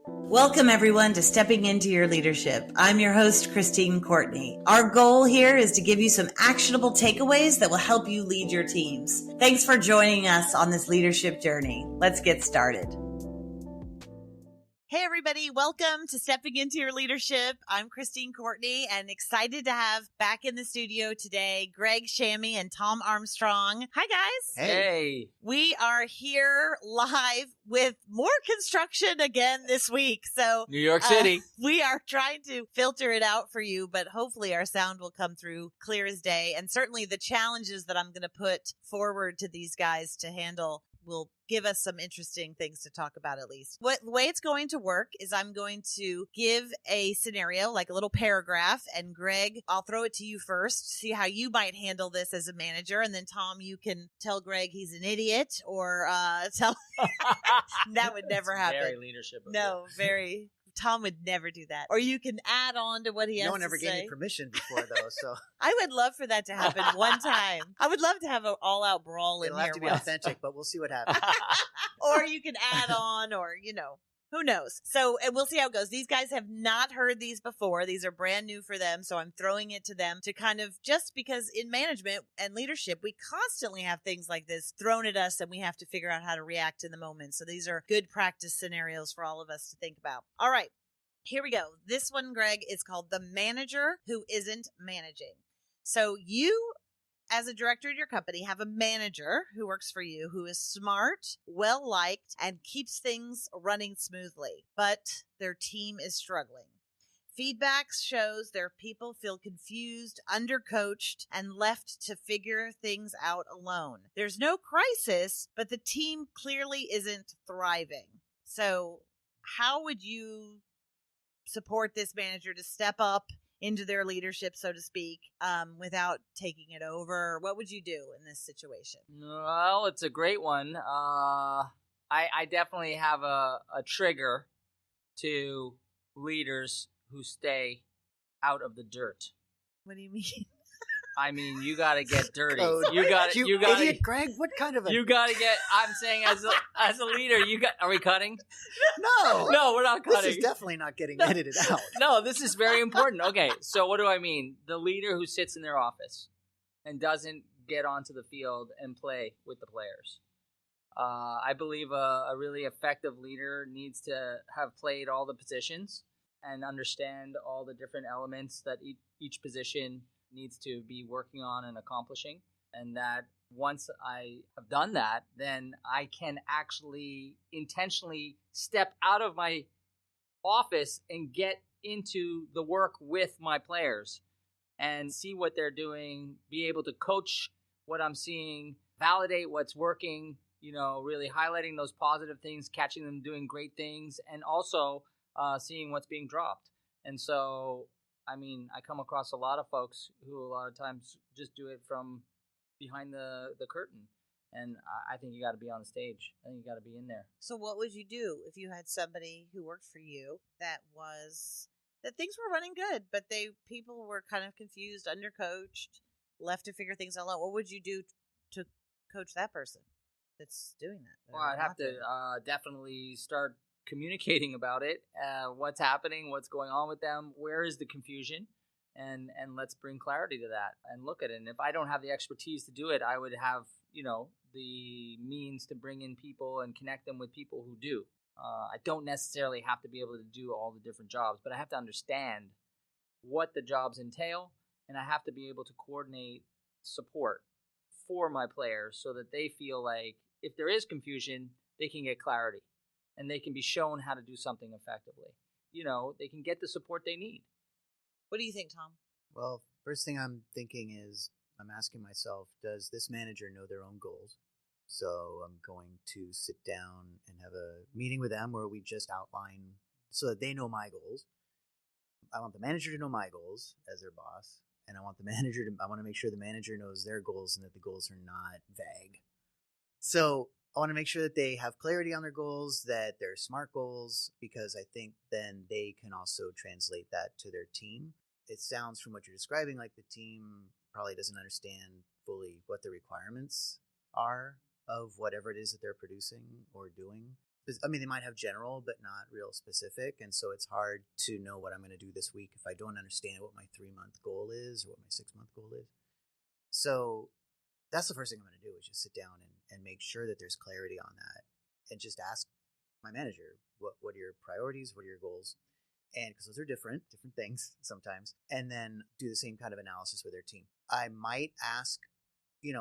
Welcome, everyone, to Stepping Into Your Leadership. I'm your host, Christine Courtney. Our goal here is to give you some actionable takeaways that will help you lead your teams. Thanks for joining us on this leadership journey. Let's get started. Hey, everybody. Welcome to Stepping Into Your Leadership. I'm Christine Courtney and excited to have back in the studio today Greg Shamie and Tom Armstrong. Hi, guys. Hey. We are here live with more construction again this week. So New York City. We are trying to filter it out for you, but hopefully our sound will come through clear as day. And certainly the challenges that I'm going to put forward to these guys to handle will give us some interesting things to talk about at least. The way it's going to work is I'm going to give a scenario, like a little paragraph, and Greg, I'll throw it to you first, see how you might handle this as a manager, and then Tom, you can tell Greg he's an idiot or tell that would never happen. Very leadership. No, very. Tom would never do that. Or you can add on to what he has to say. No one ever gave me permission before, though, so. I would love for that to happen one time. I would love to have an all-out brawl in here. It'll have to be authentic, but we'll see what happens. Or you can add on, or, who knows? So, and we'll see how it goes. These guys have not heard these before. These are brand new for them. So I'm throwing it to them to kind of, just because in management and leadership, we constantly have things like this thrown at us and we have to figure out how to react in the moment. So these are good practice scenarios for all of us to think about. All right. Here we go. This one, Greg, is called The Manager Who Isn't Managing. So you, as a director at your company, have a manager who works for you who is smart, well-liked, and keeps things running smoothly, but their team is struggling. Feedback shows their people feel confused, undercoached, and left to figure things out alone. There's no crisis, but the team clearly isn't thriving. So how would you support this manager to step up into their leadership, so to speak, without taking it over? What would you do in this situation? Well, it's a great one. I definitely have a trigger to leaders who stay out of the dirt. What do you mean? I mean, you got to get dirty. You got idiot, Greg. What kind of a? You got to get. I'm saying, as a leader, you got. Are we cutting? No, we're not cutting. This is definitely not getting edited out. No, this is very important. Okay, so what do I mean? The leader who sits in their office and doesn't get onto the field and play with the players. I believe a really effective leader needs to have played all the positions and understand all the different elements that each position needs to be working on and accomplishing. And that once I have done that, then I can actually intentionally step out of my office and get into the work with my players and see what they're doing, be able to coach what I'm seeing, validate what's working, really highlighting those positive things, catching them doing great things, and also seeing what's being dropped. And so, I come across a lot of folks who a lot of times just do it from behind the curtain. And I think you got to be on the stage. I think you got to be in there. So what would you do if you had somebody who worked for you that things were running good, but people were kind of confused, undercoached, left to figure things out alone? What would you do to coach that person that's doing that? Well, I'd have to definitely start communicating about it, what's happening, what's going on with them, where is the confusion, and let's bring clarity to that and look at it. And if I don't have the expertise to do it, I would have, the means to bring in people and connect them with people who do. I don't necessarily have to be able to do all the different jobs, but I have to understand what the jobs entail, and I have to be able to coordinate support for my players so that they feel like if there is confusion, they can get clarity. And they can be shown how to do something effectively. They can get the support they need. What do you think, Tom? Well, first thing I'm thinking is I'm asking myself, does this manager know their own goals? So I'm going to sit down and have a meeting with them where we just outline so that they know my goals. I want the manager to know my goals as their boss. And I want to make sure the manager knows their goals and that the goals are not vague. So I want to make sure that they have clarity on their goals, that they're SMART goals, because I think then they can also translate that to their team. It sounds from what you're describing like the team probably doesn't understand fully what the requirements are of whatever it is that they're producing or doing. they might have general, but not real specific. And so it's hard to know what I'm going to do this week if I don't understand what my 3-month goal is or what my 6-month goal is. So that's the first thing I'm going to do is just sit down and make sure that there's clarity on that and just ask my manager, what are your priorities? What are your goals? And because those are different things sometimes. And then do the same kind of analysis with their team. I might ask, you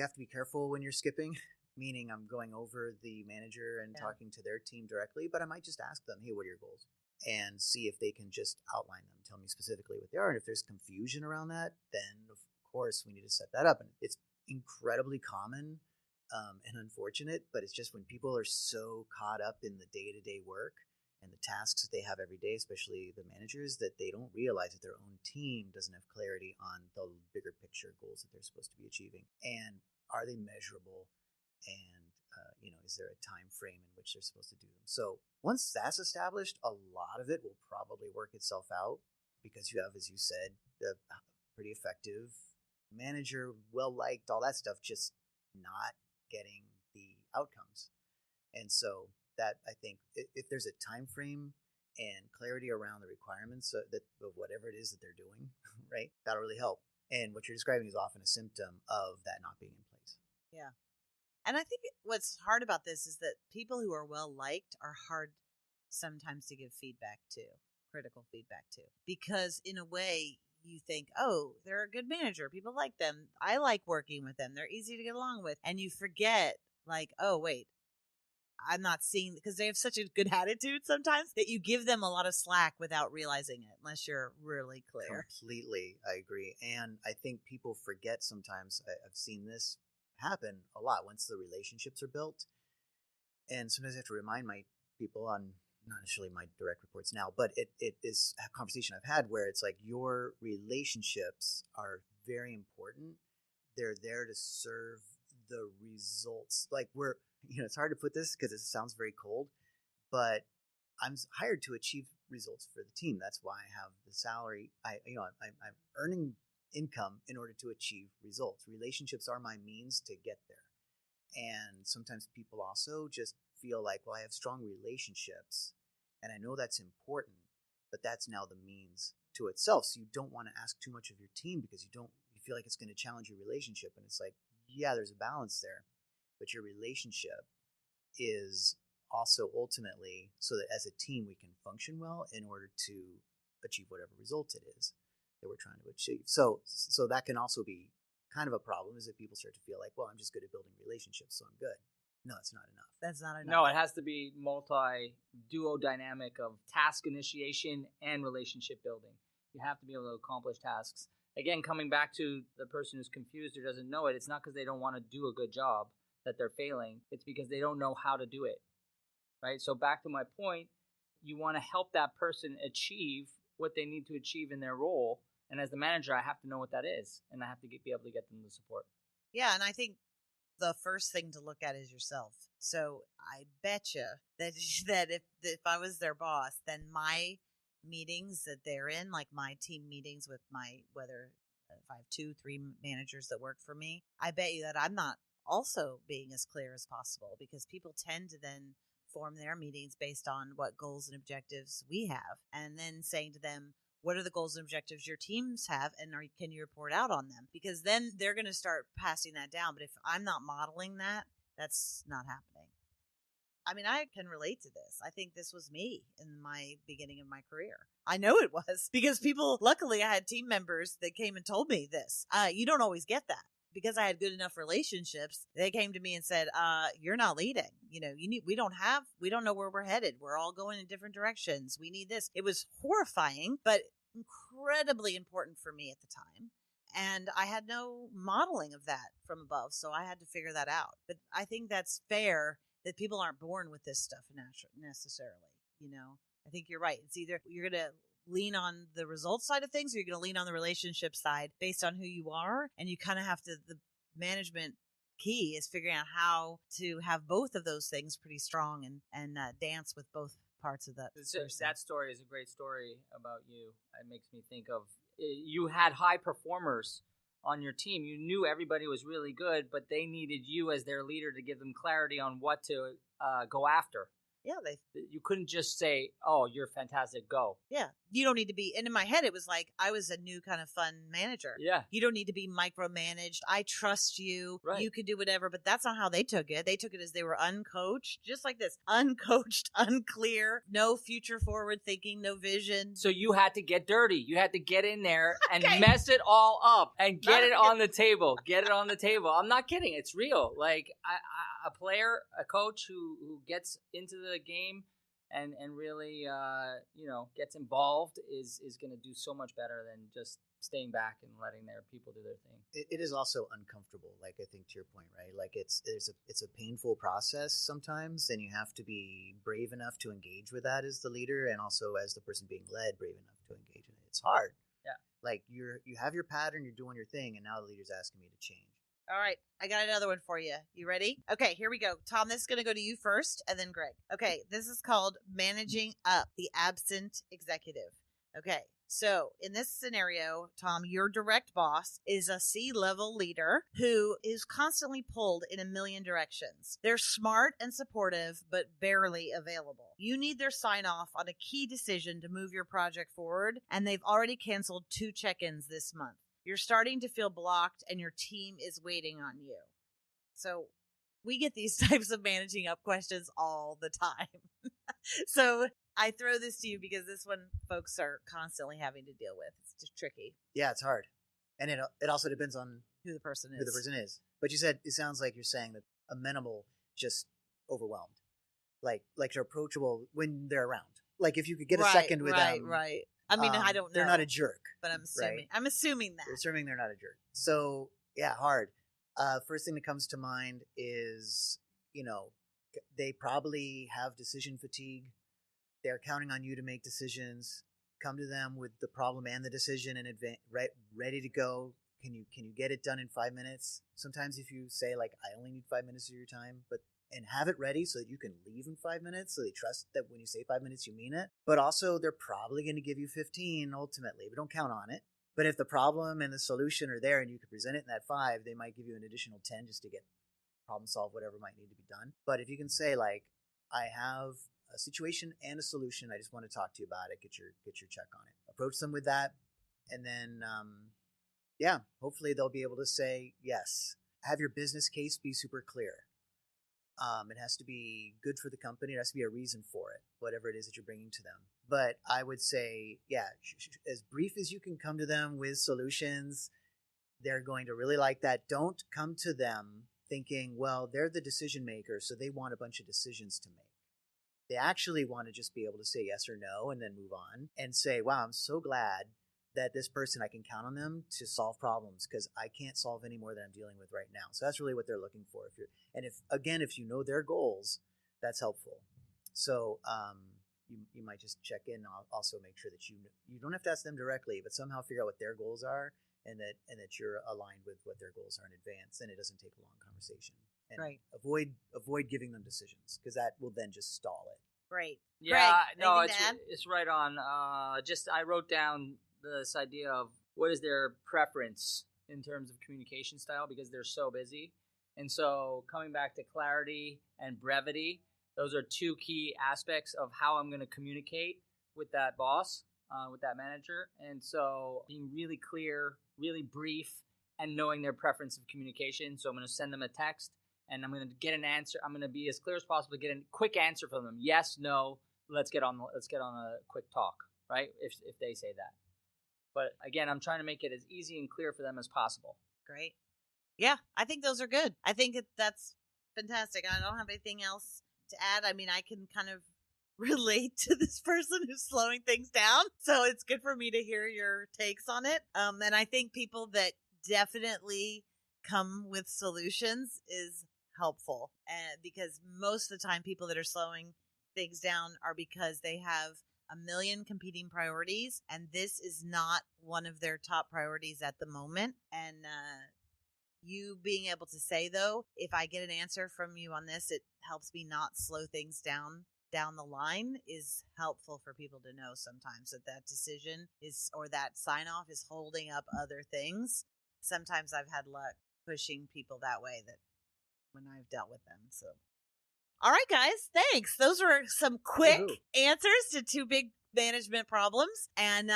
have to be careful when you're skipping, meaning I'm going over the manager and talking to their team directly, but I might just ask them, hey, what are your goals? And see if they can just outline them, tell me specifically what they are. And if there's confusion around that, then of course we need to set that up. And it's incredibly common and unfortunate, but it's just when people are so caught up in the day-to-day work and the tasks that they have every day, especially the managers, that they don't realize that their own team doesn't have clarity on the bigger picture goals that they're supposed to be achieving. And are they measurable? And, is there a time frame in which they're supposed to do them? So once that's established, a lot of it will probably work itself out because you have, as you said, a pretty effective manager, well-liked, all that stuff, just not getting the outcomes. And so that, I think, if there's a time frame and clarity around the requirements of whatever it is that they're doing, right, that'll really help. And what you're describing is often a symptom of that not being in place. Yeah. And I think what's hard about this is that people who are well-liked are hard sometimes to give feedback to, critical feedback to, because in a way you think, oh, they're a good manager. People like them. I like working with them. They're easy to get along with. And you forget, like, oh, wait, I'm not seeing, because they have such a good attitude sometimes that you give them a lot of slack without realizing it, unless you're really clear. Completely. I agree. And I think people forget sometimes. I've seen this happen a lot once the relationships are built. And sometimes I have to remind my people, on not necessarily my direct reports now, but it is a conversation I've had where it's like your relationships are very important. They're there to serve the results. Like it's hard to put this because it sounds very cold, but I'm hired to achieve results for the team. That's why I have the salary. I'm earning income in order to achieve results. Relationships are my means to get there. And sometimes people also just feel like, well, I have strong relationships and I know that's important, but that's now the means to itself. So you don't want to ask too much of your team because you feel like it's going to challenge your relationship. And it's like, yeah, there's a balance there, but your relationship is also ultimately so that as a team we can function well in order to achieve whatever result it is that we're trying to achieve. So that can also be kind of a problem, is that people start to feel like, well, I'm just good at building relationships, so I'm good. No, it's not enough. That's not enough. No, it has to be duo dynamic of task initiation and relationship building. You have to be able to accomplish tasks. Again, coming back to the person who's confused or doesn't know it, it's not because they don't want to do a good job that they're failing. It's because they don't know how to do it, right? So back to my point, you want to help that person achieve what they need to achieve in their role. And as the manager, I have to know what that is, and I have to be able to get them the support. Yeah, and I think the first thing to look at is yourself. So I bet you that if I was their boss, then my meetings that they're in, like my team meetings with whether if I have 2-3 managers that work for me, I bet you that I'm not also being as clear as possible, because people tend to then form their meetings based on what goals and objectives we have, and then saying to them, what are the goals and objectives your teams have, and can you report out on them? Because then they're going to start passing that down. But if I'm not modeling that, that's not happening. I mean, I can relate to this. I think this was me in my beginning of my career. I know it was, because luckily I had team members that came and told me this. You don't always get that. Because I had good enough relationships, they came to me and said, you're not leading. We don't know where we're headed. We're all going in different directions. We need this. It was horrifying, but incredibly important for me at the time. And I had no modeling of that from above. So I had to figure that out. But I think that's fair that people aren't born with this stuff necessarily. I think you're right. It's either you're going to lean on the results side of things, or you're going to lean on the relationship side based on who you are. And you kind of have to, the management key is figuring out how to have both of those things pretty strong and dance with both parts of that. That story is a great story about you. It makes me think of, you had high performers on your team. You knew everybody was really good, but they needed you as their leader to give them clarity on what to go after. Yeah, You couldn't just say, "Oh, you're fantastic, go." Yeah, you don't need to be. And in my head, it was like I was a new kind of fun manager. Yeah, you don't need to be micromanaged. I trust you. Right. You could do whatever. But that's not how they took it. They took it as they were uncoached, just like this, uncoached, unclear, no future forward thinking, no vision. So you had to get dirty. You had to get in there and mess it all up and get it on the table. Get it on the table. I'm not kidding. It's real. Like a player, a coach who gets into the game and really gets involved is going to do so much better than just staying back and letting their people do their thing. It is also uncomfortable, like I think to your point, right? Like it's a painful process sometimes, and you have to be brave enough to engage with that as the leader, and also as the person being led, brave enough to engage in it. It's hard. Yeah. Like you have your pattern, you're doing your thing, and now the leader's asking me to change. All right, I got another one for you. You ready? Okay, here we go. Tom, this is going to go to you first, and then Greg. Okay, this is called managing up, the absent executive. Okay, so in this scenario, Tom, your direct boss is a C-level leader who is constantly pulled in a million directions. They're smart and supportive, but barely available. You need their sign-off on a key decision to move your project forward, and they've already canceled 2 check-ins this month. You're starting to feel blocked, and your team is waiting on you. So we get these types of managing up questions all the time. So I throw this to you because this one folks are constantly having to deal with. It's just tricky. Yeah, it's hard. And it also depends on who the person is. But you said, it sounds like you're saying that amenable, just overwhelmed. Like they're approachable when they're around. Like if you could get a second with them. Right. I mean, I don't know. They're not a jerk. But I'm assuming. Right? I'm assuming that. You're assuming they're not a jerk. So, yeah, hard. First thing that comes to mind is, they probably have decision fatigue. They're counting on you to make decisions. Come to them with the problem and the decision in advance, ready to go. Can you get it done in 5 minutes? Sometimes if you say, like, I only need 5 minutes of your time, and have it ready so that you can leave in 5 minutes, so they trust that when you say 5 minutes, you mean it. But also, they're probably going to give you 15 ultimately, but don't count on it. But if the problem and the solution are there and you can present it in that 5, they might give you an additional 10 just to get problem solve whatever might need to be done. But if you can say, like, I have a situation and a solution, I just want to talk to you about it, get your check on it. Approach them with that, and then, hopefully they'll be able to say yes. Have your business case be super clear. It has to be good for the company. It has to be a reason for it, whatever it is that you're bringing to them. But I would say, as brief as you can come to them with solutions, they're going to really like that. Don't come to them thinking, well, they're the decision maker, so they want a bunch of decisions to make. They actually want to just be able to say yes or no and then move on and say, wow, I'm so glad that this person, I can count on them to solve problems because I can't solve any more than I'm dealing with right now. So that's really what they're looking for. If you know their goals, that's helpful. So you might just check in. Also make sure that you don't have to ask them directly, but somehow figure out what their goals are and that you're aligned with what their goals are in advance, and it doesn't take a long conversation. And right. Avoid giving them decisions because that will then just stall it. Right. Yeah. Greg, no, it's right on. I wrote down this idea of what is their preference in terms of communication style because they're so busy. And so coming back to clarity and brevity, those are 2 key aspects of how I'm going to communicate with that boss, with that manager. And so being really clear, really brief, and knowing their preference of communication. So I'm going to send them a text and I'm going to get an answer. I'm going to be as clear as possible to get a quick answer from them. Yes, no, let's get on a quick talk, right? If they say that. But again, I'm trying to make it as easy and clear for them as possible. Great. Yeah, I think those are good. I think that's fantastic. I don't have anything else to add. I mean, I can kind of relate to this person who's slowing things down. So it's good for me to hear your takes on it. And I think people that definitely come with solutions is helpful. Because most of the time people that are slowing things down are because they have a million competing priorities, and this is not one of their top priorities at the moment. And you being able to say, though, if I get an answer from you on this, it helps me not slow things down the line, is helpful for people to know sometimes that decision is, or that sign off is holding up other things. sometimes I've had luck pushing people that way that when I've dealt with them. So, all right, guys, thanks. Those were some quick answers to two big management problems. And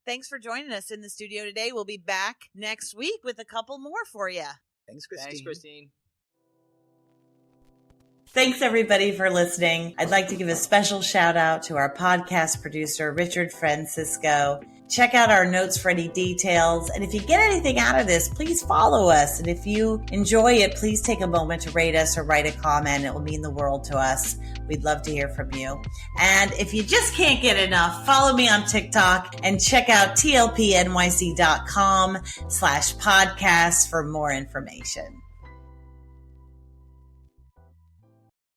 thanks for joining us in the studio today. We'll be back next week with a couple more for you. Thanks, Christine. Thanks, Christine. Thanks, everybody, for listening. I'd like to give a special shout out to our podcast producer, Richard Francisco. Check out our notes for any details. And if you get anything out of this, please follow us. And if you enjoy it, please take a moment to rate us or write a comment. It will mean the world to us. We'd love to hear from you. And if you just can't get enough, follow me on TikTok and check out tlpnyc.com/podcast for more information.